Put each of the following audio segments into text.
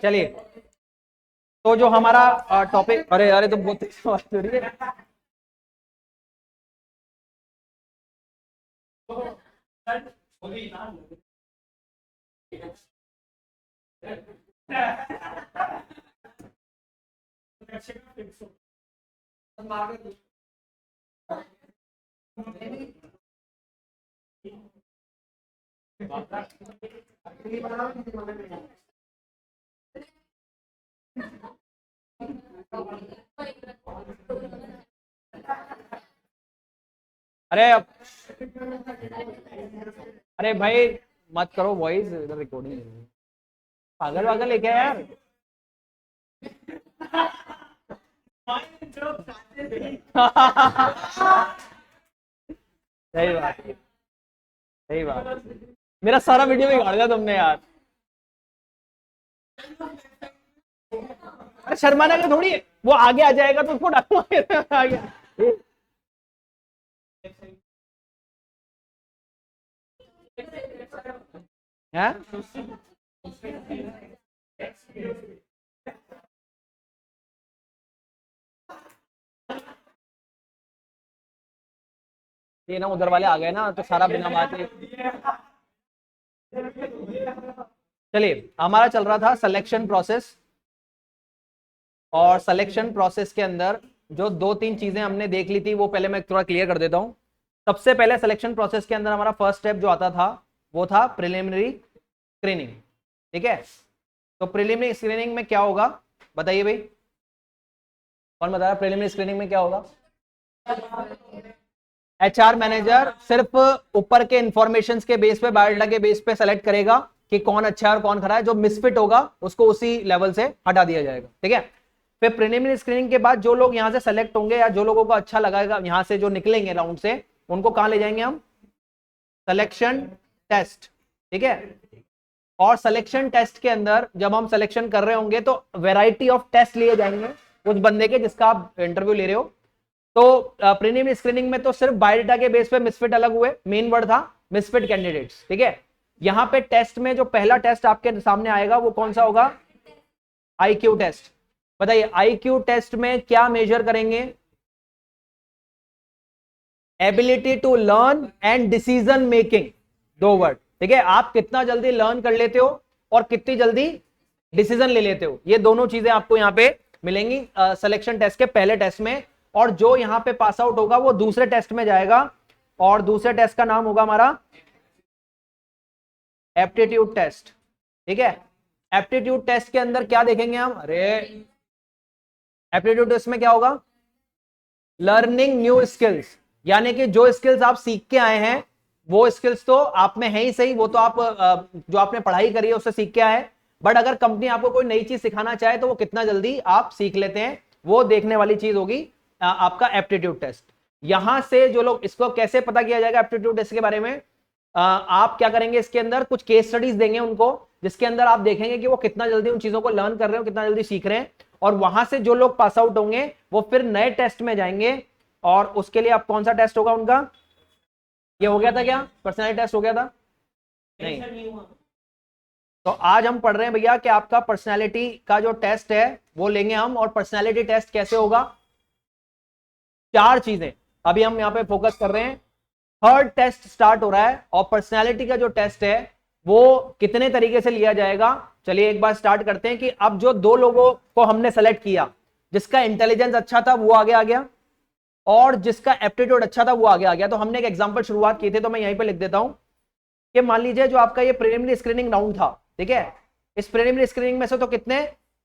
चलिए, तो जो हमारा टॉपिक, अरे अरे तो बहुत तेज आवाज हो रही है। अरे अरे भाई मत करो वॉइस, इधर रिकॉर्डिंग पागल वागल है क्या यार। सही बात, सही बात। मेरा सारा वीडियो बिगाड़ दिया तुमने यार। अरे शर्माना का थोड़ी, वो आगे आ जाएगा तो उसको डालूंगा आगे। हैं? ये ना उधर वाले आ गए ना तो सारा बिना बात के। चलिए, हमारा चल रहा था सिलेक्शन प्रोसेस, और सिलेक्शन प्रोसेस के अंदर जो दो तीन चीजें हमने देख ली थी वो पहले मैं थोड़ा क्लियर कर देता हूं। सबसे पहले सिलेक्शन प्रोसेस के अंदर हमारा फर्स्ट स्टेप जो आता था वो था प्रिलिमिनरी स्क्रीनिंग। ठीक है, तो प्रिलिमिनरी स्क्रीनिंग में क्या होगा बताइए भाई, कौन बता रहा? प्रिलिमिनरी स्क्रीनिंग में क्या होगा? एचआर मैनेजर सिर्फ ऊपर के इंफॉर्मेशन के बेस पे, बायोडाटा के बेस पे सेलेक्ट करेगा कि कौन अच्छा है और कौन खरा है। जो मिसफिट होगा उसको उसी लेवल से हटा दिया जाएगा। ठीक है, फिर प्रीलिमिनरी स्क्रीनिंग के बाद जो लोग यहां से सेलेक्ट होंगे या जो लोगों को अच्छा लगेगा यहां से जो निकलेंगे राउंड से, उनको कहां ले जाएंगे हम? Selection test. ठीक है, और सिलेक्शन टेस्ट के अंदर जब हम सिलेक्शन कर रहे होंगे तो वैरायटी ऑफ टेस्ट लिए जाएंगे उस बंदे के जिसका आप इंटरव्यू ले रहे हो। तो प्रीलिमिनरी स्क्रीनिंग में तो सिर्फ बायोडाटा के बेस पे मिसफिट अलग हुए, मेन वर्ड था मिसफिट कैंडिडेट्स। ठीक है, यहां पे टेस्ट में जो पहला टेस्ट आपके सामने आएगा वो कौन सा होगा? IQ test. बताइए आईक्यू टेस्ट में क्या मेजर करेंगे? Ability to learn and decision making, दो वर्ड। ठीक है, आप कितना जल्दी लर्न कर लेते हो और कितनी जल्दी डिसीजन ले लेते हो, ये दोनों चीजें आपको यहां पे मिलेंगी सिलेक्शन टेस्ट के पहले टेस्ट में। और जो यहां पे पास आउट होगा वो दूसरे टेस्ट में जाएगा, और दूसरे टेस्ट का नाम होगा हमारा एप्टीट्यूड टेस्ट। ठीक है, एप्टीट्यूड टेस्ट के अंदर क्या देखेंगे हम? अरे एप्टीट्यूड टेस्ट में क्या होगा? लर्निंग न्यू स्किल्स, यानी कि जो स्किल्स आप सीख के आए हैं वो स्किल्स तो आप में है ही सही, वो तो आप जो आपने पढ़ाई करी है उससे सीख के आए, बट अगर कंपनी आपको कोई नई चीज सिखाना चाहे तो वो कितना जल्दी आप सीख लेते हैं, वो देखने वाली चीज होगी आपका एप्टीट्यूड टेस्ट। यहां से जो लोग, इसको कैसे पता किया जाएगा एप्टीट्यूड टेस्ट के बारे में? आप क्या करेंगे, इसके अंदर कुछ केस स्टडीज देंगे उनको, जिसके अंदर आप देखेंगे कि वो कितना जल्दी उन चीजों को लर्न कर रहे हो, कितना जल्दी सीख रहे हैं। और वहां से जो लोग पास आउट होंगे वो फिर नए टेस्ट में जाएंगे, और उसके लिए आप कौन सा टेस्ट होगा उनका? ये हो गया था क्या? पर्सनैलिटी टेस्ट हो गया था? नहीं। तो आज हम पढ़ रहे हैं भैया कि आपका पर्सनैलिटी का जो टेस्ट है वो लेंगे हम। और पर्सनैलिटी टेस्ट कैसे होगा? चार चीजें अभी हम यहां पे फोकस कर रहे हैं। थर्ड टेस्ट स्टार्ट हो रहा है, और पर्सनैलिटी का जो टेस्ट है वो कितने तरीके से लिया जाएगा? चलिए एक बार स्टार्ट करते हैं कि अब जो दो लोगों को हमने सेलेक्ट किया, जिसका इंटेलिजेंस अच्छा था वो आगे आ गया, और जिसका एप्टीट्यूड अच्छा था वो आगे आ गया। तो हमने एक एग्जांपल शुरुआत की थी, तो मैं यहीं पे लिख देता हूं कि मान लीजिए जो आपका ये प्रीलिमिनरी स्क्रीनिंग राउंड था, ठीक है, इस प्रीलिमिनरी स्क्रीनिंग में से तो कितने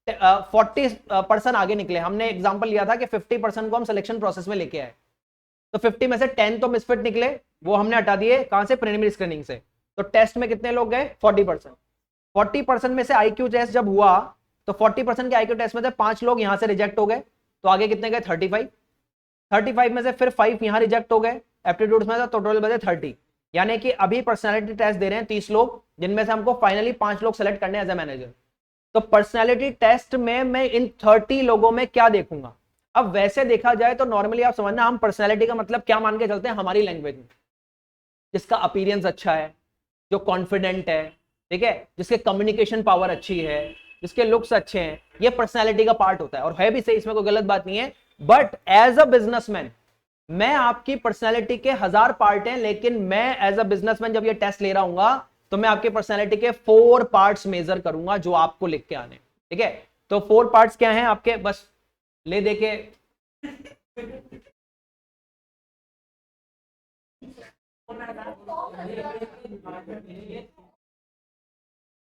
40% आगे निकले। हमने एग्जांपल लिया था कि 50% को हम सिलेक्शन प्रोसेस में लेके आए, तो 50 में से 10 तो मिसफिट निकले, वो हमने हटा दिए। कहां से? प्रीलिमिनरी स्क्रीनिंग से। तो टेस्ट में कितने लोग गए? 40%। 40% में से आईक्यू टेस्ट जब हुआ तो 40% के आईक्यू टेस्ट में से 5 लोग यहां से रिजेक्ट हो गए, तो आगे कितने गए? 35। 35 में से फिर 5 यहां रिजेक्ट हो गए एप्टीट्यूड में, तो टोटल बचे 30। यानी कि अभी पर्सनालिटी टेस्ट दे रहे हैं 30 लोग, जिनमें से हमको फाइनली 5 लोग सेलेक्ट करने एज ए मैनेजर। तो पर्सनालिटी टेस्ट में मैं इन 30 लोगों में क्या देखूंगा? अब वैसे देखा जाए तो नॉर्मली आप समझना, हम पर्सनालिटी का मतलब क्या मान के चलते हैं हमारी लैंग्वेज में? जिसका अपीयरेंस अच्छा है, जो कॉन्फिडेंट है, ठीक है, जिसके कम्युनिकेशन पावर अच्छी है, जिसके लुक्स अच्छे हैं, ये पर्सनैलिटी का पार्ट होता है और है भी सही, इसमें कोई गलत बात नहीं है। बट एज अ बिजनेसमैन मैं आपकी पर्सनैलिटी के 1000 पार्ट हैं, लेकिन मैं एज अ बिजनेसमैन जब ये टेस्ट ले रहा हूंगा तो मैं आपकी पर्सनैलिटी के 4 पार्ट्स मेजर करूंगा जो आपको लिख के आने। ठीक है, तो 4 पार्ट्स क्या हैं आपके, बस ले दे के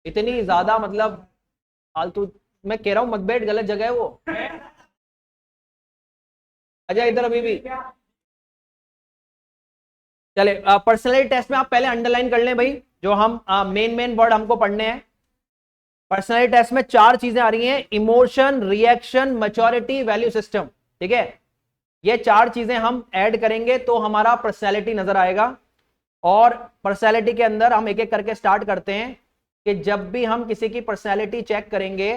इतनी ज्यादा मतलब फालतू, मैं कह रहा हूं मत बैठ, गलत जगह है वो। अजय इधर अभी भी चले। पर्सनैलिटी टेस्ट में आप पहले अंडरलाइन कर लें भाई, जो हम मेन वर्ड हमको पढ़ने हैं। पर्सनैलिटी टेस्ट में 4 चीजें आ रही हैं, emotion, reaction, maturity, value system. ठीक है, ये 4 चीजें हम ऐड करेंगे तो हमारा पर्सनैलिटी नजर आएगा। और पर्सनैलिटी के अंदर हम एक एक करके स्टार्ट करते हैं कि जब भी हम किसी की पर्सनैलिटी चेक करेंगे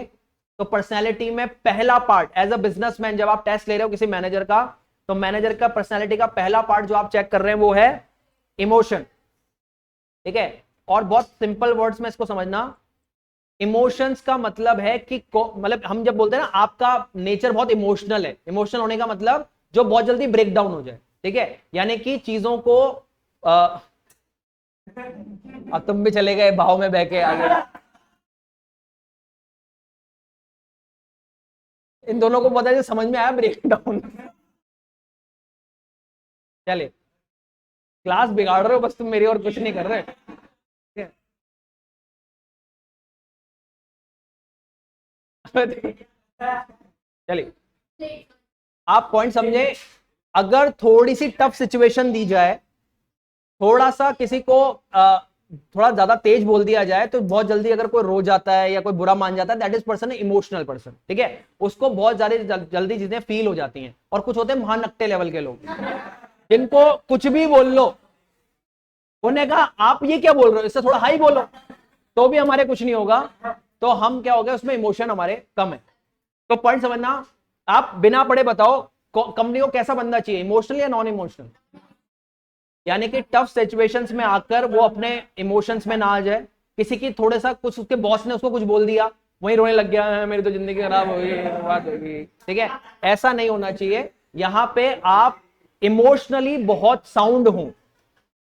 तो पर्सनैलिटी में पहला पार्ट, एज अ बिजनेसमैन जब आप टेस्ट ले रहे हो किसी मैनेजर का, तो मैनेजर का पर्सनैलिटी का पहला पार्ट जो आप चेक कर रहे हैं वो है इमोशन। ठीक है, और बहुत सिंपल वर्ड्स में इसको समझना, इमोशंस का मतलब है कि मतलब हम जब बोलते हैं ना आपका नेचर बहुत इमोशनल है, इमोशनल होने का मतलब जो बहुत जल्दी ब्रेक डाउन हो जाए। ठीक है, यानी कि चीजों को अब तुम भी चले गए भाव में बह के आगे। इन दोनों को पता है, समझ में आया ब्रेक डाउन। चले, क्लास बिगाड़ रहे हो बस तुम मेरी, और कुछ नहीं कर रहे। चलिए, आप पॉइंट समझे। अगर थोड़ी सी टफ सिचुएशन दी जाए, थोड़ा सा किसी को थोड़ा ज्यादा तेज बोल दिया जाए, तो बहुत जल्दी अगर कोई रो जाता है या कोई बुरा मान जाता है, that is person emotional person. ठीक है, उसको बहुत ज्यादा जल्दी चीजें फील हो जाती हैं। और कुछ होते हैं महानक्टे लेवल के लोग, जिनको कुछ भी बोल लो, उन्होंने कहा आप ये क्या बोल रहे हो, इससे थोड़ा हाई बोलो, तो भी हमारे कुछ नहीं होगा। तो हम क्या हो गया, उसमें इमोशन हमारे कम है। तो पॉइंट समझना, आप बिना पढ़े बताओ कंपनी को कैसा बंदा चाहिए, इमोशनल या नॉन इमोशनल। यानी कि टफ सिचुएशंस में आकर वो अपने इमोशंस में ना आ जाए। किसी की थोड़ा सा कुछ, उसके बॉस ने उसको कुछ बोल दिया, वहीं रोने लग गया है, मेरी तो जिंदगी खराब हो गई, बर्बाद हो गई। ठीक है, ऐसा नहीं होना चाहिए। यहां पे आप इमोशनली बहुत साउंड हो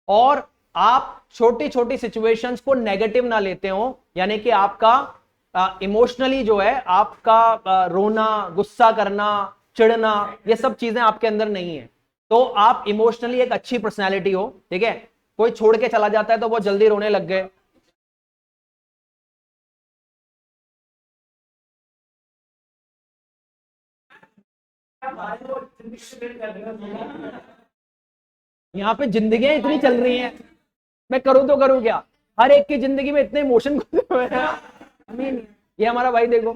और आप छोटी छोटी सिचुएशंस को नेगेटिव ना लेते हो। यानी कि आपका इमोशनली जो है, आपका रोना, गुस्सा करना, चिढ़ना, ये सब चीजें आपके अंदर नहीं है। तो आप इमोशनली एक अच्छी पर्सनैलिटी हो। ठीक है, कोई छोड़ के चला जाता है तो बहुत जल्दी रोने लग गए, यहाँ पे जिंदगियां इतनी चल रही हैं, मैं करूं तो करूं क्या। हर एक की जिंदगी में इतने इमोशन घुसे हुए हैं। ये हमारा भाई देखो,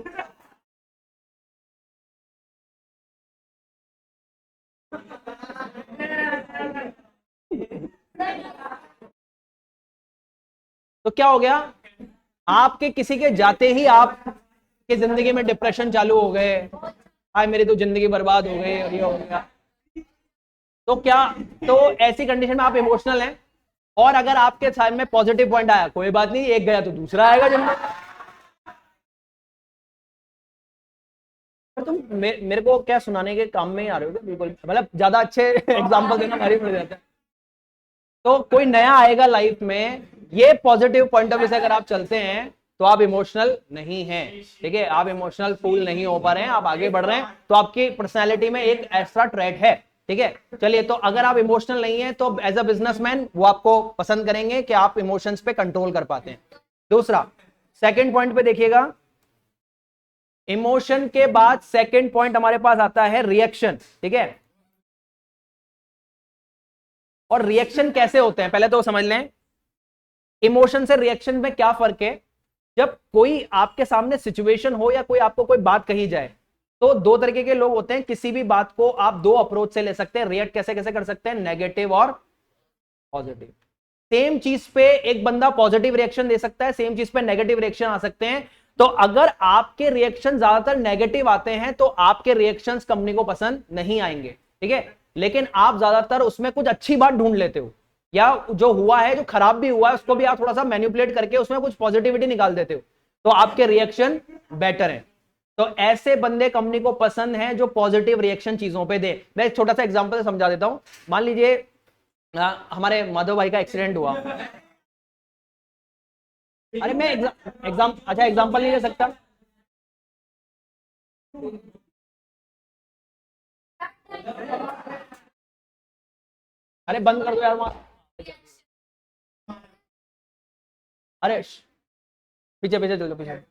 तो क्या हो गया, आपके किसी के जाते ही आपके जिंदगी में डिप्रेशन चालू हो गए, हाय मेरी तो जिंदगी बर्बाद हो गई और ये हो गया। तो क्या, तो ऐसी कंडीशन में आप इमोशनल हैं। और अगर आपके साइड में पॉजिटिव पॉइंट आया, कोई बात नहीं, एक गया तो दूसरा आएगा जिंदगी। तुम मेरे को क्या सुनाने के काम में ही आ रहे हो क्या, बिल्कुल मतलब ज्यादा अच्छे एग्जांपल देना भारी पड़ जाता है। तो कोई नया आएगा लाइफ में, ये पॉजिटिव पॉइंट ऑफ व्यू से अगर आप चलते हैं तो आप इमोशनल नहीं हैं। ठीक है, आप इमोशनल फूल नहीं हो पा रहे हैं, आप आगे बढ़ रहे हैं, तो आपकी पर्सनैलिटी में एक एक्स्ट्रा ट्रेट है। ठीक है, चलिए, तो अगर आप इमोशनल नहीं है तो एज अ बिजनेसमैन वो आपको पसंद करेंगे कि आप इमोशंस पे कंट्रोल कर पाते हैं। दूसरा, सेकंड पॉइंट पे देखिएगा, इमोशन के बाद सेकंड पॉइंट हमारे पास आता है रिएक्शन। ठीक है, और रिएक्शन कैसे होते हैं पहले तो समझ लें। इमोशन से रिएक्शन में क्या फर्क है। जब कोई आपके सामने सिचुएशन हो या कोई आपको कोई बात कही जाए, तो 2 तरीके के लोग होते हैं। किसी भी बात को आप 2 अप्रोच से ले सकते हैं, रिएक्ट कैसे कैसे कर सकते हैं, नेगेटिव और पॉजिटिव। सेम चीज पे एक बंदा पॉजिटिव रिएक्शन दे सकता है, सेम चीज पे नेगेटिव रिएक्शन आ सकते हैं। तो अगर आपके रिएक्शन ज्यादातर नेगेटिव आते हैं तो आपके रिएक्शंस कंपनी को पसंद नहीं आएंगे। ठीक है, लेकिन आप ज्यादातर उसमें कुछ अच्छी बात ढूंढ लेते हो, या जो हुआ है, जो खराब भी हुआ है, उसको भी आप थोड़ा सा मैनिपुलेट करके उसमें कुछ पॉजिटिविटी निकाल देते हो। तो आपके रिएक्शन बेटर है। तो ऐसे बंदे कंपनी को पसंद हैं जो पॉजिटिव रिएक्शन चीजों पे दे। मैं एक छोटा सा एग्जांपल समझा देता हूं। मान लीजिए हमारे माधव भाई का एक्सीडेंट हुआ। अरे मैं अच्छा एग्जांपल नहीं ले सकता। अरे बंद कर दो यार वहां। अरे पीछे पीछे चल दो पीछे।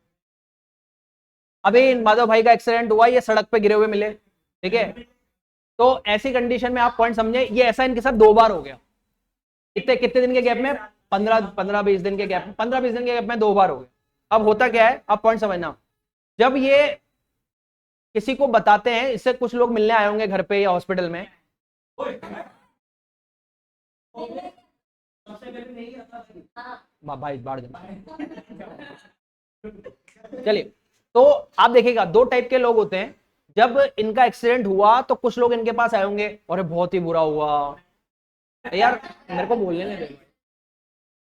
अभी माधव भाई का एक्सीडेंट हुआ, ये सड़क पे गिरे हुए मिले, ठीक है। तो ऐसी कंडीशन में आप पॉइंट समझे, ये ऐसा इनके साथ 2 बार हो गया। कितने कितने दिन के गैप में? 15-20 दिन के गैप में, 15-20 दिन के गैप में 2 बार हो गया। अब होता क्या है, आप पॉइंट समझना। जब ये किसी को बताते हैं, इससे कुछ लोग मिलने आए होंगे घर पे या हॉस्पिटल में। भाई बाढ़ चलिए, तो आप देखिएगा 2 टाइप के लोग होते हैं। जब इनका एक्सीडेंट हुआ तो कुछ लोग इनके पास आए होंगे, और बहुत ही बुरा हुआ यार, मेरे को बोलने नहीं दे,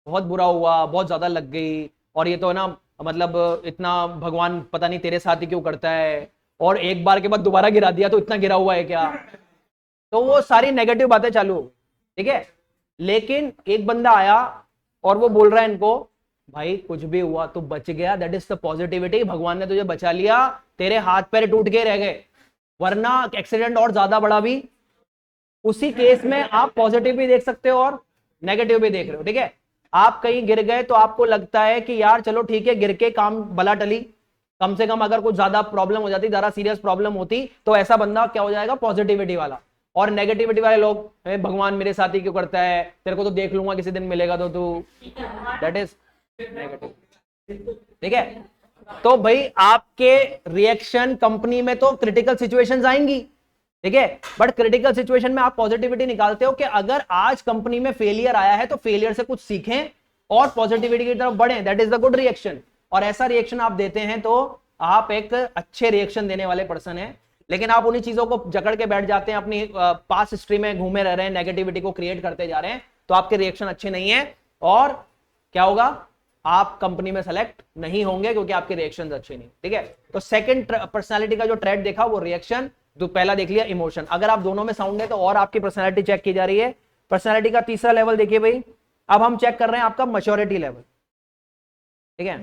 बहुत बुरा हुआ, बहुत ज्यादा लग गई, और ये तो ना मतलब इतना भगवान पता नहीं तेरे साथ ही क्यों करता है, और एक बार के बाद दोबारा गिरा दिया तो इतना गिरा हुआ है क्या। तो वो सारी नेगेटिव बातें चालू हो, ठीक है। लेकिन एक बंदा आया और वो बोल रहा है इनको, भाई कुछ भी हुआ तो बच गया, दैट इज द पॉजिटिविटी, भगवान ने तुझे बचा लिया, तेरे हाथ पैर टूट के रह गए, वरना एक्सीडेंट और ज्यादा बड़ा भी। उसी केस में आप पॉजिटिव भी देख सकते हो और नेगेटिव भी देख रहे हो, ठीक है। आप कहीं गिर गए तो आपको लगता है कि यार चलो ठीक है, गिर के काम बला टली, कम से कम अगर कुछ ज्यादा प्रॉब्लम हो जाती, ज्यादा सीरियस प्रॉब्लम होती, तो ऐसा बंदा क्या हो जाएगा, पॉजिटिविटी वाला। और नेगेटिविटी वाले लोग, भगवान मेरे साथ ही क्यों करता है, तेरे को तो देख लूंगा किसी दिन मिलेगा तो तू, दैट इज नेगेटिव, ठीक है। तो भाई आपके रिएक्शन कंपनी में तो क्रिटिकल सिचुएशंस आएंगी, ठीक है, बट क्रिटिकल सिचुएशन में आप पॉजिटिविटी निकालते हो कि अगर आज कंपनी में फेलियर आया है तो फेलियर से कुछ सीखें और पॉजिटिविटी की तरफ बढ़ें, that is the good reaction. और ऐसा रिएक्शन आप देते हैं तो आप एक अच्छे रिएक्शन देने वाले पर्सन हैं। लेकिन आप उन्हीं चीजों को जकड़ के बैठ जाते हैं, अपनी पास्ट हिस्ट्री में घूमे रह रहे हैं, नेगेटिविटी को क्रिएट करते जा रहे हैं, तो आपके रिएक्शन अच्छे नहीं है, और क्या होगा, आप कंपनी में सेलेक्ट नहीं होंगे क्योंकि आपके रिएक्शंस अच्छे नहीं, ठीक है। तो सेकंड पर्सनालिटी का जो ट्रेड देखा वो रिएक्शन, तो पहला देख लिया इमोशन। अगर आप दोनों में साउंड है तो और आपकी पर्सनालिटी चेक की जा रही है। पर्सनालिटी का तीसरा लेवल देखिए भाई, अब हम चेक कर रहे हैं आपका मैच्योरिटी लेवल, ठीक है।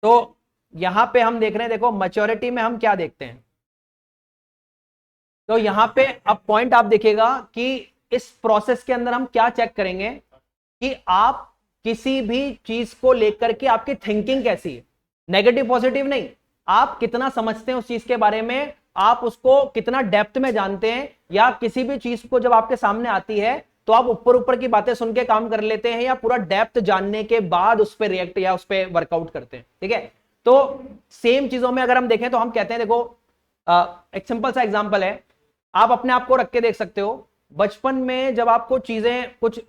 तो यहां पे हम देख रहे हैं, देखो मैच्योरिटी में हम क्या देखते हैं, तो यहां पे अब पॉइंट आप देखिएगा कि इस प्रोसेस के अंदर हम क्या चेक करेंगे कि आप किसी भी चीज को लेकर के आपकी थिंकिंग कैसी है, नेगेटिव पॉजिटिव नहीं, आप कितना समझते हैं उस चीज के बारे में, आप उसको कितना डेप्थ में जानते हैं, या किसी भी चीज को जब आपके सामने आती है तो आप ऊपर ऊपर की बातें सुन के काम कर लेते हैं, या पूरा डेप्थ जानने के बाद उस पर रिएक्ट या उस पर वर्कआउट करते हैं, ठीक है। तो सेम चीजों में अगर हम देखें तो हम कहते हैं, देखो एक सिंपल सा एग्जांपल है, आप अपने आप को रख के देख सकते हो। बचपन में जब आपको चीजें कुछ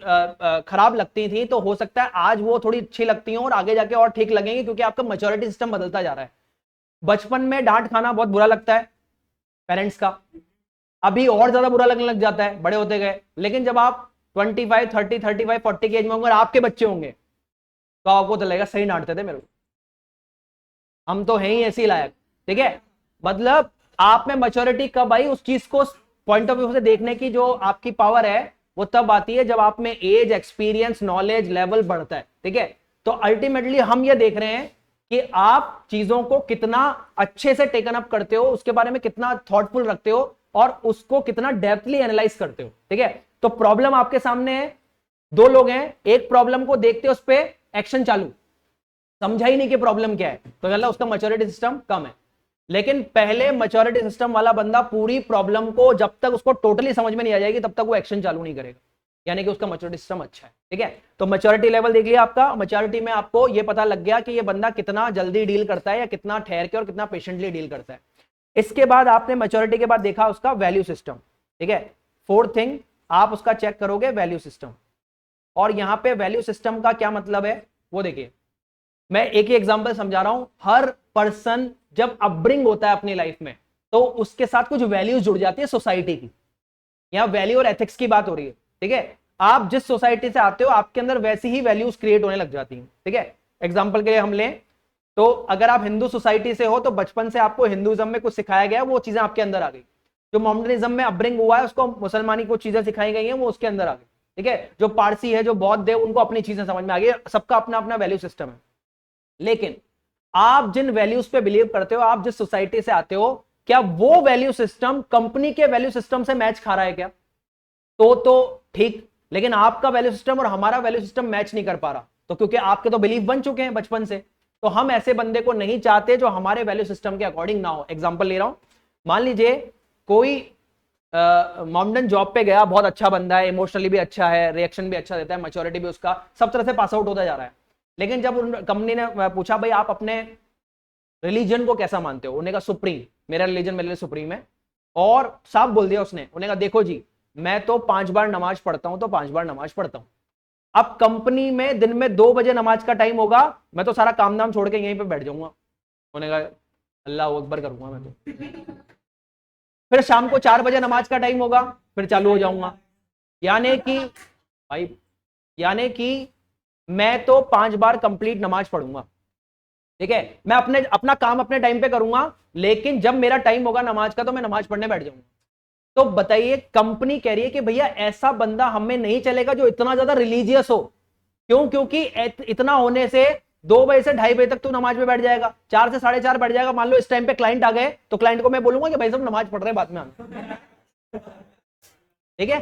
खराब लगती थी तो हो सकता है आज वो थोड़ी अच्छी लगती हो और आगे जाके और ठीक लगेंगी, क्योंकि आपका मैच्योरिटी सिस्टम बदलता जा रहा है। बचपन में डांट खाना बहुत बुरा लगता है पेरेंट्स का, अभी और ज्यादा बुरा लगने लग जाता है बड़े होते गए। लेकिन जब आप 25, 30, 35, 40 की एज में होंगे और आपके बच्चे होंगे तो आपको तो लगेगा सही डांटते थे मेरे को, हम तो हैं ही ऐसी लायक, ठीक है। मतलब आप में मैच्योरिटी कब आई, उस चीज को पॉइंट ऑफ व्यू से देखने की जो आपकी पावर है वो तब आती है जब आप में एज, एक्सपीरियंस, नॉलेज लेवल बढ़ता है, ठीक है। तो अल्टीमेटली हम ये देख रहे हैं कि आप चीजों को कितना अच्छे से टेकन अप करते हो, उसके बारे में कितना थॉटफुल रखते हो और उसको कितना डेप्थली एनालाइज करते हो, ठीक है। तो प्रॉब्लम आपके सामने है, 2 लोग हैं, एक प्रॉब्लम को देखते उस पर एक्शन चालू, समझा ही नहीं कि प्रॉब्लम क्या है, तो मतलब उसका मैच्योरिटी सिस्टम कम है। लेकिन पहले मैच्योरिटी सिस्टम वाला बंदा पूरी प्रॉब्लम को जब तक उसको टोटली समझ में नहीं आ जाएगी तब तक वो एक्शन चालू नहीं करेगा, यानी कि उसका मैच्योरिटी सिस्टम अच्छा है, ठीक है। तो मैच्योरिटी लेवल देख लिया आपका, मैच्योरिटी में आपको ये पता लग गया कि ये बंदा कितना जल्दी डील करता है या कितना ठहर के और कितना पेशेंटली डील करता है। इसके बाद आपने मैच्योरिटी के बाद देखा उसका वैल्यू सिस्टम, ठीक है। 4th थिंग आप उसका चेक करोगे वैल्यू सिस्टम। और यहां पे वैल्यू सिस्टम का क्या मतलब है वो देखिए, मैं एक ही एग्जांपल समझा रहा हूं। हर पर्सन जब अपब्रिंग होता है अपनी लाइफ में तो उसके साथ कुछ वैल्यूज जुड़ जाती है सोसाइटी की, यहां वैल्यू और एथिक्स की बात हो रही है, ठीक है। आप जिस सोसाइटी से आते हो आपके अंदर वैसी ही वैल्यूज क्रिएट होने लग जाती हैं, ठीक है। एग्जाम्पल के लिए हम लें तो अगर आप हिंदू सोसाइटी से हो तो बचपन से आपको हिंदुइज्म में कुछ सिखाया गया, वो चीजें आपके अंदर आ गई। जो मोहम्मदनिज्म में अपब्रिंग हुआ है उसको मुसलमानी को चीजें सिखाई गई हैं, वो उसके अंदर आ गई। ठीक है, जो पारसी है, जो बौद्ध है, उनको अपनी चीजें समझ में आ गई। सबका अपना अपना वैल्यू सिस्टम है। लेकिन आप जिन वैल्यूज पे बिलीव करते हो, आप जिस सोसाइटी से आते हो, क्या वो वैल्यू सिस्टम कंपनी के वैल्यू सिस्टम से मैच खा रहा है क्या? तो ठीक, लेकिन आपका वैल्यू सिस्टम और हमारा वैल्यू सिस्टम मैच नहीं कर पा रहा, तो क्योंकि आपके तो बिलीफ बन चुके हैं बचपन से, तो हम ऐसे बंदे को नहीं चाहते जो हमारे वैल्यू सिस्टम के अकॉर्डिंग ना हो। एग्जांपल ले रहा हूं, मान लीजिए कोई मोमडन जॉब पे गया, बहुत अच्छा बंदा है, इमोशनली भी अच्छा है, रिएक्शन भी अच्छा देता है, मैच्योरिटी भी उसका सब तरह से पास आउट होता जा रहा है। लेकिन जब कंपनी ने पूछा भाई आप अपने रिलीजन को कैसा मानते हो, उन्होंने कहा सुप्रीम, मेरा रिलीजन मेरे लिए सुप्रीम है, और साफ बोल दिया उसने। उन्होंने कहा देखो जी, मैं तो 5 बार नमाज पढ़ता हूं, तो 5 बार नमाज पढ़ता हूं। अब कंपनी में दिन में 2 बजे नमाज का टाइम होगा, मैं तो सारा काम धाम छोड़ के यहीं पे बैठ जाऊंगा। उन्होंने कहा अल्लाह अकबर करूंगा मैं तो। फिर शाम को 4 बजे नमाज का टाइम होगा, फिर चालू हो जाऊंगा। यानी कि भाई, यानी कि मैं तो 5 बार कंप्लीट नमाज पढ़ूंगा। ठीक है, मैं अपना काम अपने टाइम पे करूंगा, लेकिन जब मेरा टाइम होगा नमाज का तो मैं नमाज पढ़ने बैठ जाऊंगा। तो बताइए, कंपनी कह रही है कि भैया ऐसा बंदा हमें नहीं चलेगा जो इतना ज्यादा रिलीजियस हो। क्यों? क्योंकि इतना होने से 2 बजे से 2:30 बजे तक तू नमाज में बैठ जाएगा, 4 से 4:30 बैठ जाएगा। मान लो इस टाइम पे क्लाइंट आ गए, तो क्लाइंट को मैं बोलूंगा कि भाई सब नमाज पढ़ रहे हैं, बाद में आना। ठीक है,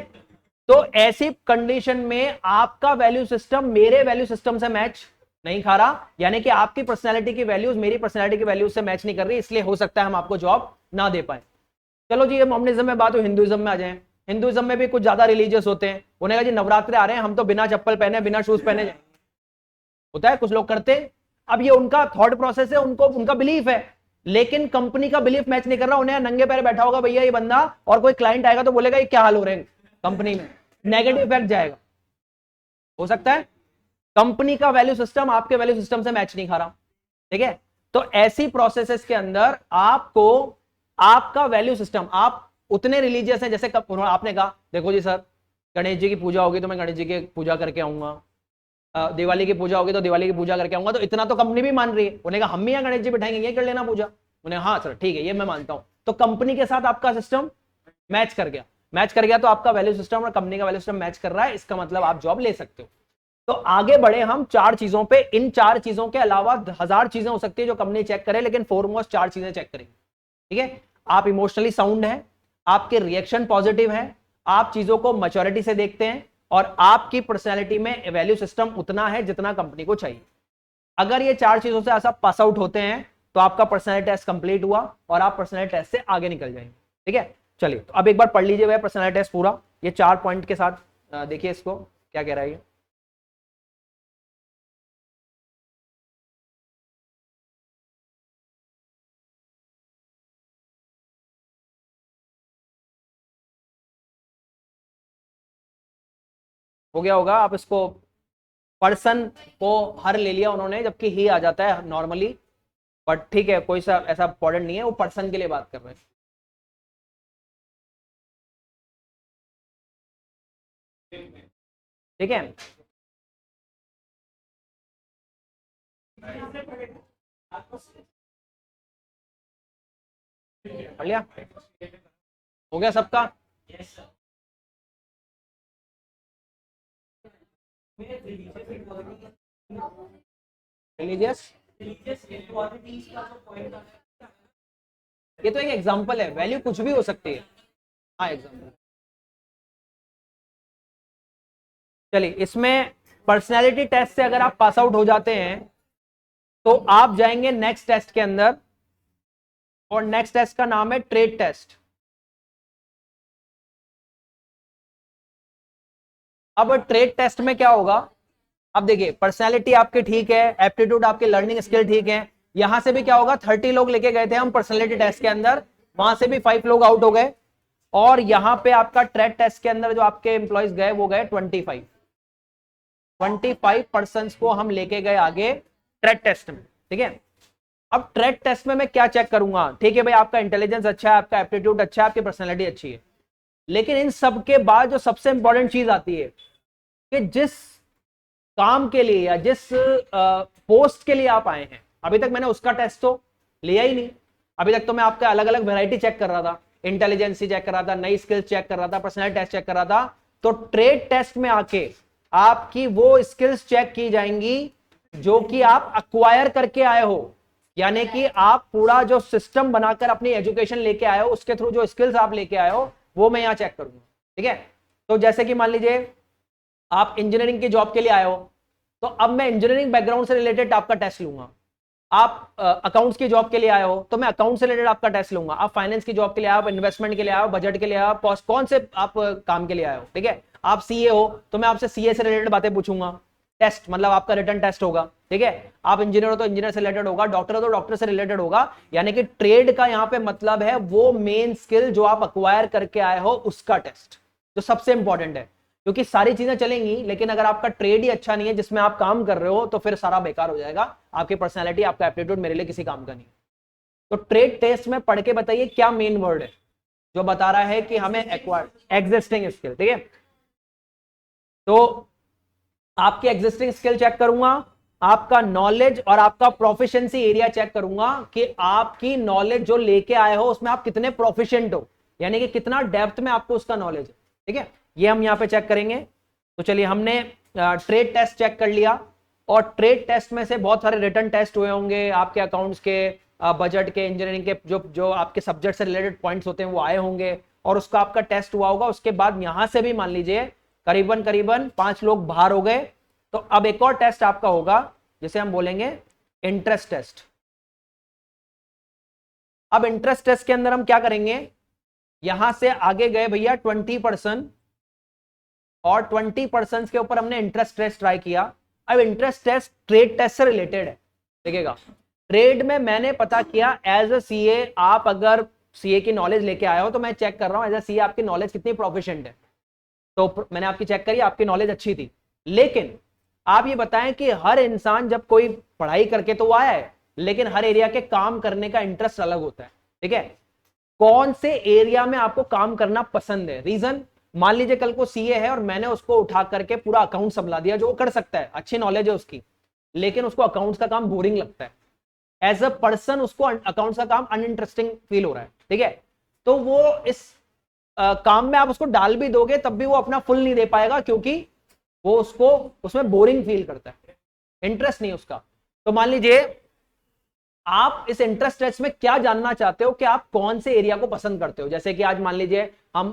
तो ऐसी कंडीशन में आपका वैल्यू सिस्टम मेरे वैल्यू सिस्टम से मैच नहीं खा रहा, यानी कि आपकी पर्सनैलिटी की वैल्यूज मेरी पर्सनैलिटी की वैल्यूज से मैच नहीं कर रही, इसलिए हो सकता है हम आपको जॉब ना दे पाए। चलो जी, ये मोमनिज्म में बात हो, हिंदुइज्म में आ जाए। हिंदुइज्म में भी कुछ ज्यादा रिलीजियस होते हैं, उन्हें कहा जी नवरात्रे आ रहे हैं, हम तो बिना चप्पल पहने बिना शूज पहने जाएंगे। होता है, कुछ लोग करते। अब ये उनका थॉट प्रोसेस है, उनको उनका बिलीफ है, लेकिन कंपनी का बिलीफ मैच नहीं कर रहा। उन्हें नंगे पैर बैठा होगा भैया ये बंदा, और कोई क्लाइंट आएगा तो बोलेगा ये क्या हाल हो रहे हैं कंपनी में, नेगेटिव इफेक्ट जाएगा। हो सकता है कंपनी का वैल्यू सिस्टम आपके वैल्यू सिस्टम से मैच नहीं खा रहा। ठीक है, तो ऐसी प्रोसेसेस के अंदर आपको आपका वैल्यू सिस्टम, आप उतने रिलीजियस हैं जैसे आपने कहा देखो जी सर, गणेश जी की पूजा होगी तो मैं गणेश जी की पूजा करके आऊंगा, दिवाली की पूजा होगी तो दिवाली की पूजा करके आऊंगा, तो इतना तो कंपनी भी मान रही है। उन्हें कहा हम भी यहाँ गणेश जी बिठाएंगे, ये कर लेना पूजा। उन्हें हाँ सर ठीक है, ये मैं मानता हूं। तो कंपनी के साथ आपका सिस्टम मैच कर गया, मैच कर गया, तो आपका वैल्यू सिस्टम और कंपनी का वैल्यू सिस्टम मैच कर रहा है, इसका मतलब आप जॉब ले सकते हो। तो आगे बढ़े हम 4 चीजों पे। इन 4 चीजों के अलावा 1000 चीजें हो सकती है जो कंपनी चेक करे, लेकिन फोरमोस्ट 4 चीजें चेक करेंगे। ठीक है, आप इमोशनली साउंड है, आपके रिएक्शन पॉजिटिव है, आप चीजों को मैच्योरिटी से देखते हैं, और आपकी पर्सनैलिटी में वैल्यू सिस्टम उतना है जितना कंपनी को चाहिए। अगर ये 4 चीजों से ऐसा पास आउट होते हैं तो आपका पर्सनैलिटी टेस्ट कंप्लीट हुआ और आप पर्सनैलिटी टेस्ट से आगे निकल जाएंगे। ठीक है, चलिए तो अब एक बार पढ़ लीजिए वह पर्सनैलिटी टेस्ट पूरा, ये 4 पॉइंट के साथ। देखिए इसको क्या कह रहा है ये। हो गया होगा, आप इसको पर्सन को हर ले लिया उन्होंने, जबकि ही आ जाता है नॉर्मली, बट ठीक है, कोई सा ऐसा इंपॉर्टेंट नहीं है, वो पर्सन के लिए बात कर रहे हैं। ठीक है, पढ़ लिया, हो गया सबका। रिलीजियस, ये तो एक एग्जांपल है, वैल्यू कुछ भी हो सकती है। हाँ एग्जांपल, चलिए इसमें पर्सनैलिटी टेस्ट से अगर आप पास आउट हो जाते हैं तो आप जाएंगे नेक्स्ट टेस्ट के अंदर, और नेक्स्ट टेस्ट का नाम है ट्रेड टेस्ट। अब ट्रेड टेस्ट में क्या होगा, अब देखिए पर्सनैलिटी आपकी ठीक है, एप्टीट्यूड आपके, लर्निंग स्किल ठीक है, यहां से भी क्या होगा, 30 लोग लेके गए थे हम पर्सनैलिटी टेस्ट के अंदर, वहां से भी 5 लोग आउट हो गए, और यहां पे आपका ट्रेड टेस्ट के अंदर जो आपके एम्प्लॉयज गए वो गए 25 पर्सन को हम लेके गए आगे ट्रेड टेस्ट में। ठीक है, अब ट्रेड टेस्ट में मैं क्या चेक करूंगा, ठीक है भाई आपका इंटेलिजेंस अच्छा है, आपका एप्टीट्यूड अच्छा है, आपकी पर्सनैलिटी अच्छी है, लेकिन इन सब के बाद जो सबसे इंपॉर्टेंट चीज आती है कि जिस काम के लिए या जिस पोस्ट के लिए आप आए हैं, अभी तक मैंने उसका टेस्ट तो लिया ही नहीं। अभी तक तो मैं आपका अलग अलग वैरायटी चेक कर रहा था, इंटेलिजेंसी चेक कर रहा था, नई स्किल्स चेक कर रहा था, पर्सनैलिटी टेस्ट चेक कर रहा था। तो ट्रेड टेस्ट में आके आपकी वो स्किल्स चेक की जाएंगी जो कि आप अक्वायर करके आए हो, यानी कि आप पूरा जो सिस्टम बनाकर अपनी एजुकेशन लेके आए हो उसके थ्रू जो स्किल्स आप लेके आए हो वो मैं यहां चेक करूंगा। ठीक है, तो जैसे कि मान लीजिए आप इंजीनियरिंग की जॉब के लिए आए हो, तो अब मैं इंजीनियरिंग बैकग्राउंड से रिलेटेड आपका टेस्ट लूंगा। आप अकाउंट्स की जॉब के लिए आए हो तो मैं अकाउंट से रिलेटेड आपका टेस्ट लूंगा। आप फाइनेंस की जॉब के लिए आए हो, इन्वेस्टमेंट के लिए आए हो, बजट के लिए आए हो, कौन से आप काम के लिए आए हो। ठीक है, आप सीए हो तो मैं आपसे सीए से रिलेटेड बातें पूछूंगा। टेस्ट मतलब आपका रिटर्न टेस्ट होगा। ठीक है, आप इंजीनियर हो तो इंजीनियर से रिलेटेड होगा, डॉक्टर हो तो डॉक्टर से रिलेटेड होगा। यानी कि ट्रेड का यहां पे मतलब है वो मेन स्किल जो आप अक्वायर करके आए हो उसका टेस्ट, जो सबसे इंपॉर्टेंट है। क्योंकि सारी चीजें चलेंगी लेकिन अगर आपका ट्रेड ही अच्छा नहीं है जिसमें आप काम कर रहे हो तो फिर सारा बेकार हो जाएगा। आपकी पर्सनैलिटी, आपका एप्टीट्यूड मेरे लिए किसी काम का नहीं। तो ट्रेड टेस्ट में पढ़ के बताइए क्या मेन वर्ड है जो बता रहा है कि हमें एक्वायर एग्जिस्टिंग स्किल। ठीक है, तो आपकी एग्जिस्टिंग स्किल चेक करूंगा, आपका नॉलेज और आपका प्रोफिशिएंसी एरिया चेक करूंगा कि आपकी नॉलेज जो लेके आए हो उसमें आप कितने प्रोफिशिएंट हो, यानी कि कितना डेप्थ में आपको उसका नॉलेज है। ठीक है, ये हम यहां पे चेक करेंगे। तो चलिए, हमने ट्रेड टेस्ट चेक कर लिया और ट्रेड टेस्ट में से बहुत सारे रिटर्न टेस्ट हुए होंगे आपके अकाउंट्स के, बजट के, इंजीनियरिंग के, जो जो आपके सब्जेक्ट से रिलेटेड पॉइंट्स होते हैं वो आए होंगे और उसका आपका टेस्ट हुआ होगा। उसके बाद यहां से भी मान लीजिए करीबन करीबन 5 लोग बाहर हो गए। तो अब एक और टेस्ट आपका होगा जिसे हम बोलेंगे इंटरेस्ट टेस्ट। अब इंटरेस्ट टेस्ट के अंदर हम क्या करेंगे, यहां से आगे गए भैया 20% और 20% के ऊपर हमने इंटरेस्ट टेस्ट ट्राई किया। अब इंटरेस्ट टेस्ट ट्रेड टेस्ट से रिलेटेड है। देखिएगा, ट्रेड में मैंने पता किया एज अ सीए, आप अगर सीए की नॉलेज लेके आए हो तो मैं चेक कर रहा हूं एज अ सीए आपकी नॉलेज कितनी प्रोफिशिएंट है। तो मैंने आपकी चेक करी, आपकी नॉलेज अच्छी थी। लेकिन आप ये बताएं कि हर इंसान जब कोई पढ़ाई करके तो वो आया है, लेकिन हर एरिया के काम करने का इंटरेस्ट अलग होता है। ठीक है, कौन से एरिया में आपको काम करना पसंद है। रीजन, मान लीजिए कल को सीए है और मैंने उसको उठा करके पूरा अकाउंट संभला दिया, जो वो कर सकता है, अच्छी नॉलेज है उसकी, लेकिन उसको अकाउंट्स का काम बोरिंग लगता है। एज अ पर्सन उसको अकाउंट्स का काम अनइंटरेस्टिंग फील हो रहा है। ठीक है, तो वो इस काम में आप उसको डाल भी दोगे तब भी वो अपना फुल नहीं दे पाएगा, क्योंकि वो उसको उसमें बोरिंग फील करता है, इंटरेस्ट नहीं उसका। तो मान लीजिए आप इस इंटरेस्ट टेस्ट में क्या जानना चाहते हो कि आप कौन से एरिया को पसंद करते हो। जैसे कि आज मान लीजिए हम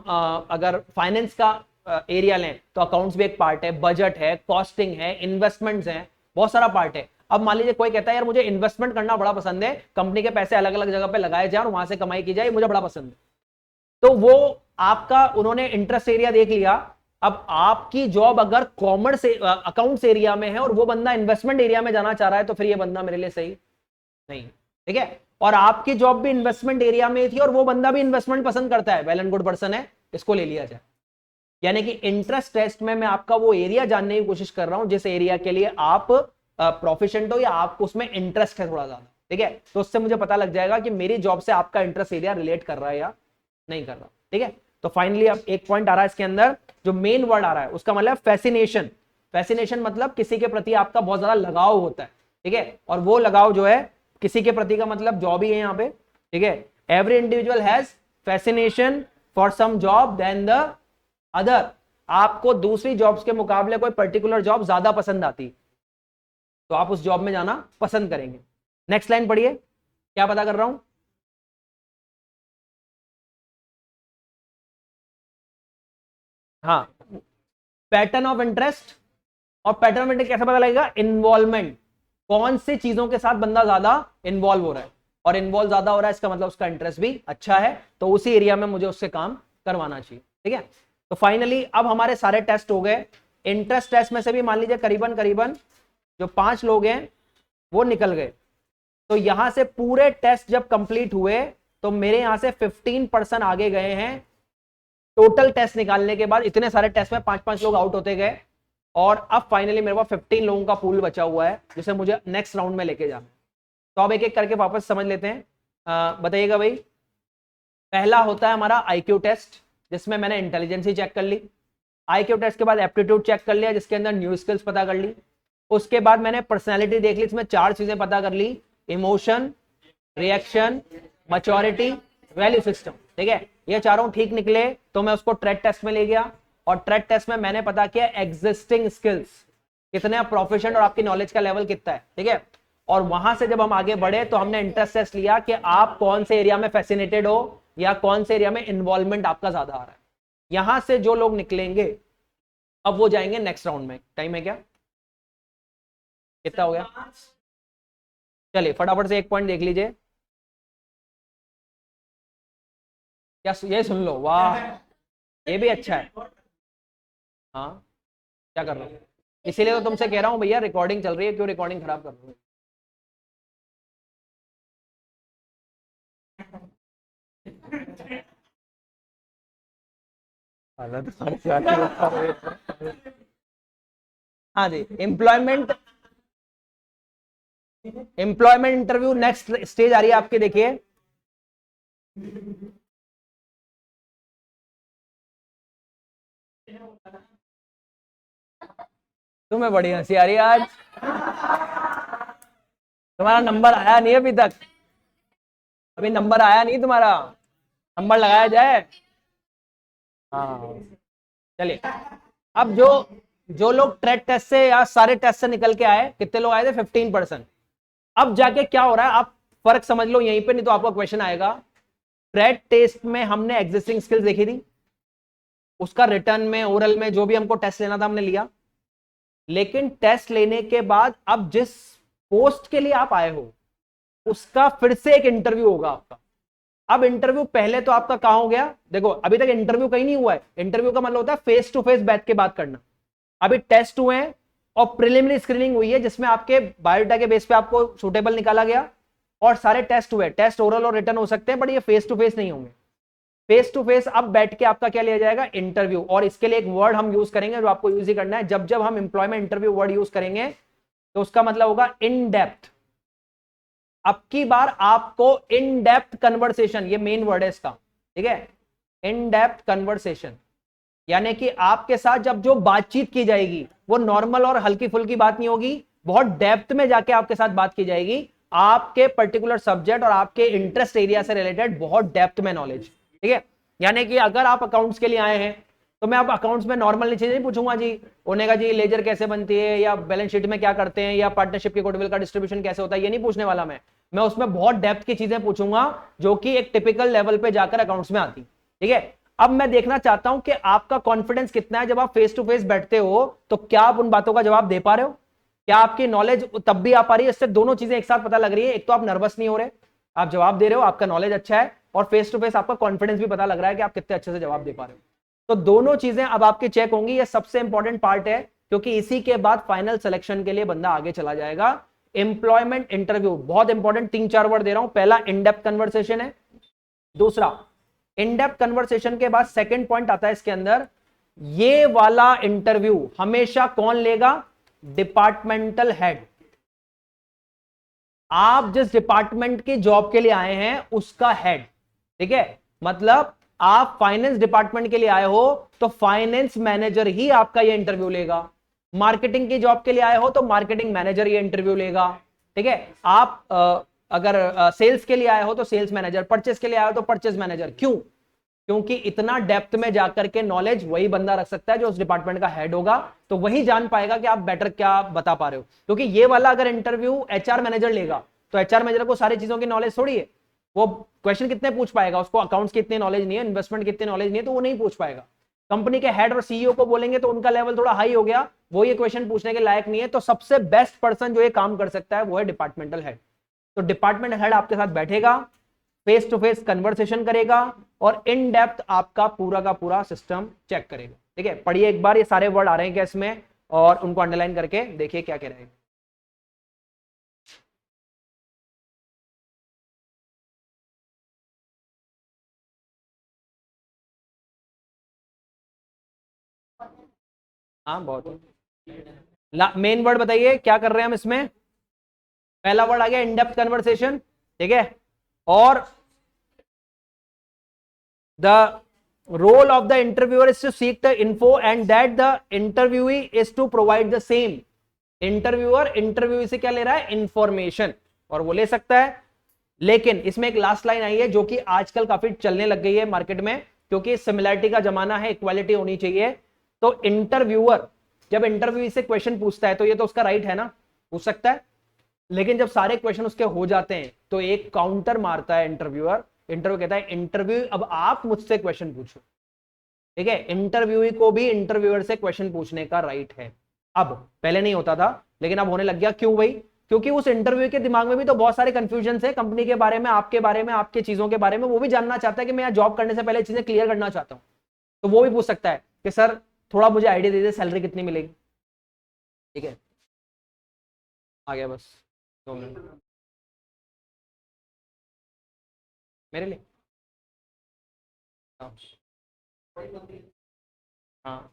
अगर फाइनेंस का एरिया लें तो अकाउंट्स भी एक पार्ट है, बजट है, कॉस्टिंग है, इन्वेस्टमेंट्स हैं, बहुत सारा पार्ट है। अब मान लीजिए कोई कहता है यार मुझे इन्वेस्टमेंट करना बड़ा पसंद है, कंपनी के पैसे अलग अलग जगह पे लगाए जाए और वहां से कमाई की जाए, मुझे बड़ा पसंद है। तो वो आपका उन्होंने इंटरेस्ट एरिया देख लिया। अब आपकी जॉब अगर कॉमर्स अकाउंट्स एरिया में है और वो बंदा इन्वेस्टमेंट एरिया में जाना चाह रहा है तो फिर ये बंदा मेरे लिए सही नहीं। ठीक है, और आपकी जॉब भी इन्वेस्टमेंट एरिया में थी और वो बंदा भी इन्वेस्टमेंट पसंद करता है, वेल एंड गुड पर्सन है, इसको ले लिया जाए। यानी कि इंटरेस्ट टेस्ट में मैं आपका वो एरिया जानने की कोशिश कर रहा हूं जिस एरिया के लिए आप प्रोफिशिएंट हो या आपको उसमें इंटरेस्ट है थोड़ा ज्यादा। ठीक है, तो उससे मुझे पता लग जाएगा कि मेरी जॉब से आपका इंटरेस्ट एरिया रिलेट कर रहा है या नहीं कर रहा। ठीक है, तो फाइनली अब एक पॉइंट आ रहा है इसके अंदर, जो मेन वर्ड आ रहा है उसका मतलब फैसिनेशन। फैसिनेशन मतलब किसी के प्रति आपका बहुत ज्यादा लगाव होता है। ठीक है, और वो लगाव जो है किसी के प्रति का मतलब जॉब ही है यहां पे। ठीक है, every individual has fascination for some job than the other. आपको दूसरी जॉब्स के मुकाबले कोई पर्टिकुलर जॉब ज्यादा पसंद आती तो आप उस जॉब में जाना पसंद करेंगे। नेक्स्ट लाइन पढ़िए, क्या पता कर रहा हूं। हाँ, पैटर्न ऑफ इंटरेस्ट। और पैटर्न ऑफ इंटरेस्ट कैसे पता लगेगा, इन्वॉल्वमेंट, कौन सी चीजों के साथ बंदा ज्यादा इन्वॉल्व हो रहा है, और इन्वॉल्व ज्यादा हो रहा है इसका मतलब उसका इंटरेस्ट भी अच्छा है, तो उसी एरिया में मुझे उससे काम करवाना चाहिए। ठीक है, तो फाइनली अब हमारे सारे टेस्ट हो गए। इंटरेस्ट टेस्ट में से भी मान लीजिए करीबन करीबन जो 5 लोग हैं वो निकल गए। तो यहां से पूरे टेस्ट जब कंप्लीट हुए तो मेरे यहां से 15% आगे गए हैं। टोटल टेस्ट निकालने के बाद इतने सारे टेस्ट में 5-5 लोग आउट होते गए और अब फाइनली मेरे पास 15 लोगों का पूल बचा हुआ है जिसे मुझे नेक्स्ट राउंड में लेके जाना है। तो अब एक एक करके वापस समझ लेते हैं। बताइएगा भाई, पहला होता है हमारा आईक्यू टेस्ट, जिसमें मैंने इंटेलिजेंस ही चेक कर ली। आईक्यू टेस्ट के बाद एप्टीट्यूड चेक कर लिया, जिसके अंदर न्यू स्किल्स पता कर ली। उसके बाद मैंने पर्सनैलिटी देख ली, इसमें 4 चीजें पता कर ली, emotion, reaction, maturity, value system. ठीक है, ये चारों ठीक निकले तो मैं उसको ट्रेड टेस्ट में ले गया, और ट्रेड टेस्ट में मैंने पता किया एग्जिस्टिंग स्किल्स कितने, प्रोफिशिएंट और आपकी नॉलेज का लेवल कितना है। ठीक है, और वहां से जब हम आगे बढ़े तो हमने इंटरेस्ट टेस्ट लिया कि आप कौन से एरिया में फैसिनेटेड हो या कौन से एरिया में इन्वॉल्वमेंट आपका ज्यादा आ रहा है। यहां से जो लोग निकलेंगे अब वो जाएंगे नेक्स्ट राउंड में। टाइम है क्या, कितना हो गया? चलिए फटाफट से एक पॉइंट देख लीजिए। क्या ये सुन लो, वाह ये भी अच्छा है। हाँ क्या कर रहा हूँ, इसीलिए तो तुमसे कह रहा हूँ भैया रिकॉर्डिंग चल रही है, क्यों रिकॉर्डिंग खराब कर रहे हो? हाँ जी, एम्प्लॉयमेंट इंटरव्यू नेक्स्ट स्टेज आ रही है आपके, देखिए। तुम्हें बड़ी हंसी आ रही है आज, तुम्हारा नंबर आया नहीं अभी तक, अभी नंबर आया नहीं तुम्हारा, नंबर लगाया जाए। हाँ चलिए, अब जो जो लोग ट्रेड टेस्ट से या सारे टेस्ट से निकल के आए, कितने लोग आए थे? 15%। अब जाके क्या हो रहा है, आप फर्क समझ लो यहीं पे, नहीं तो आपका क्वेश्चन आएगा। ट्रेड टेस्ट में हमने एग्जिस्टिंग स्किल्स देखी थी, उसका रिटर्न में, ओरल में, जो भी हमको टेस्ट लेना था हमने लिया। लेकिन टेस्ट लेने के बाद अब जिस पोस्ट के लिए आप आए हो उसका फिर से एक इंटरव्यू होगा आपका। अब इंटरव्यू पहले तो आपका कहां हो गया, देखो अभी तक इंटरव्यू कहीं नहीं हुआ है। इंटरव्यू का मतलब होता है फेस टू फेस बैठ के बात करना। अभी टेस्ट हुए हैं और प्रिलिमिनरी स्क्रीनिंग हुई है, जिसमें आपके बायोडाटा के बेस पे आपको सुटेबल निकाला गया, और सारे टेस्ट हुए। टेस्ट ओरल और रिटर्न हो सकते हैं, बट ये फेस टू फेस नहीं होंगे। फेस टू फेस अब बैठ के आपका क्या लिया जाएगा, इंटरव्यू। और इसके लिए एक वर्ड हम यूज करेंगे जो आपको यूज ही करना है। जब जब हम एम्प्लॉयमेंट इंटरव्यू वर्ड यूज करेंगे तो उसका मतलब होगा इन डेप्थ। अब की बार आपको इन डेप्थ कन्वर्सेशन, ये मेन वर्ड है इसका, ठीक है, इन डेप्थ कन्वर्सेशन, यानी कि आपके साथ जब जो बातचीत की जाएगी वो नॉर्मल और हल्की फुल्की बात नहीं होगी, बहुत डेप्थ में जाके आपके साथ बात की जाएगी, आपके पर्टिकुलर सब्जेक्ट और आपके इंटरेस्ट एरिया से रिलेटेड बहुत डेप्थ में नॉलेज। ठीक है, यानी कि अगर आप अकाउंट्स के लिए आए हैं तो मैं आप अकाउंट्स में नॉर्मल चीजें नहीं पूछूंगा जी, होने का जी लेजर कैसे बनती है, या बैलेंस शीट में क्या करते हैं, या पार्टनरशिप के गुडविल का डिस्ट्रीब्यूशन कैसे होता है, ये नहीं पूछने वाला मैं उसमें बहुत डेप्थ की चीजें पूछूंगा जो कि एक टिपिकल लेवल पे जाकर अकाउंट्स में आती। ठीक है, अब मैं देखना चाहता हूं कि आपका कॉन्फिडेंस कितना है। जब आप फेस टू फेस बैठते हो तो क्या आप उन बातों का जवाब दे पा रहे हो, क्या आपकी नॉलेज तब भी आ पा रही है? इससे दोनों चीजें एक साथ पता लग रही है, एक तो आप नर्वस नहीं हो रहे, आप जवाब दे रहे हो, आपका नॉलेज अच्छा है, और फेस टू फेस आपका कॉन्फिडेंस भी पता लग रहा है कि आप कितने अच्छे से जवाब दे पा रहे हो। तो दोनों चीजें अब आपकी चेक होंगी, ये सबसे इंपॉर्टेंट पार्ट है, क्योंकि इसी के बाद फाइनल सिलेक्शन के लिए बंदा आगे चला जाएगा। एम्प्लॉयमेंट इंटरव्यू बहुत इंपॉर्टेंट, 3-4 वर्ड दे रहा हूं। पहला इन डेप्थ कन्वर्सेशन है, दूसरा इन डेप्थ कन्वर्सेशन के बाद सेकंड पॉइंट आता है इसके अंदर, ये वाला इंटरव्यू हमेशा कौन लेगा? Departmental head. आप जिस डिपार्टमेंट की जॉब के लिए आए हैं उसका हेड। ठीक है, मतलब आप फाइनेंस डिपार्टमेंट के लिए आए हो तो फाइनेंस मैनेजर ही आपका ये इंटरव्यू लेगा। मार्केटिंग की जॉब के लिए आए हो तो मार्केटिंग मैनेजर ये इंटरव्यू लेगा। ठीक है, आप अगर सेल्स के लिए आए हो तो सेल्स मैनेजर, परचेस के लिए आए हो तो परचेस मैनेजर। क्यों? क्योंकि इतना डेप्थ में जाकर के नॉलेज वही बंदा रख सकता है जो उस डिपार्टमेंट का हेड होगा, तो वही जान पाएगा कि आप बेटर क्या बता पा रहे हो। क्योंकि ये वाला अगर इंटरव्यू एचआर मैनेजर लेगा तो एचआर मैनेजर को सारी चीजों की नॉलेज थोड़ी है, वो क्वेश्चन कितने पूछ पाएगा? उसको अकाउंट्स की इतनी नॉलेज नहीं है, इन्वेस्टमेंट की इतनी नॉलेज नहीं है, तो वो नहीं पूछ पाएगा। कंपनी के हेड और सीईओ को बोलेंगे तो उनका लेवल थोड़ा हाई हो गया, वो ये क्वेश्चन पूछने के लायक नहीं है। तो सबसे बेस्ट पर्सन जो ये काम कर सकता है वो है डिपार्टमेंटल हेड। तो डिपार्टमेंट हेड आपके साथ बैठेगा, फेस टू फेस कन्वर्सेशन करेगा, और इन डेप्थ आपका पूरा का पूरा सिस्टम चेक करेगा। ठीक है, पढ़िए एक बार, ये सारे वर्ड आ रहे हैं क्या इसमें, और उनको अंडरलाइन करके देखिए क्या कह रहे हैं। हाँ बहुत मेन वर्ड बताइए क्या कर रहे हैं हम इसमें। पहला वर्ड आ गया इन डेप्थ कन्वर्सेशन। ठीक है, और the role of the interviewer is to seek the info and that the interviewee is to provide the same। Interviewer interview से क्या ले रहा है, इंफॉर्मेशन, और वो ले सकता है। लेकिन इसमें एक लास्ट लाइन आई है जो कि आजकल काफी चलने लग गई है मार्केट में, क्योंकि सिमिलैरिटी का जमाना है, इक्वालिटी होनी चाहिए। तो इंटरव्यूअर जब इंटरव्यू से क्वेश्चन पूछता है तो ये तो उसका राइट है ना, पूछ सकता है। लेकिन जब सारे क्वेश्चन उसके हो जाते हैं तो एक काउंटर मारता है इंटरव्यूअर। इंटरव्यू कहता है इंटरव्यू अब आप मुझसे क्वेश्चन पूछो। ठीक है, इंटरव्यूई को भी इंटरव्यूअर से क्वेश्चन पूछने का राइट है। अब पहले नहीं होता था लेकिन अब होने लग गया। क्यों भाई? क्योंकि उस इंटरव्यू के दिमाग में भी तो बहुत सारे कंफ्यूजन है कंपनी के बारे में, आपके बारे में, आपके चीजों के बारे में। वो भी जानना चाहता है कि मैं यहाँ जॉब करने से पहले चीजें क्लियर करना चाहता हूँ। तो वो भी पूछ सकता है कि सर थोड़ा मुझे आइडिया दे दे, सैलरी कितनी मिलेगी। ठीक है, आ गया बस 2 मिनट मेरे लिए। हाँ हाँ,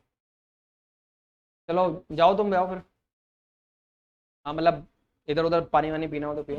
चलो जाओ, तुम जाओ फिर। हाँ मतलब इधर उधर पानी वानी पीना हो तो पियो।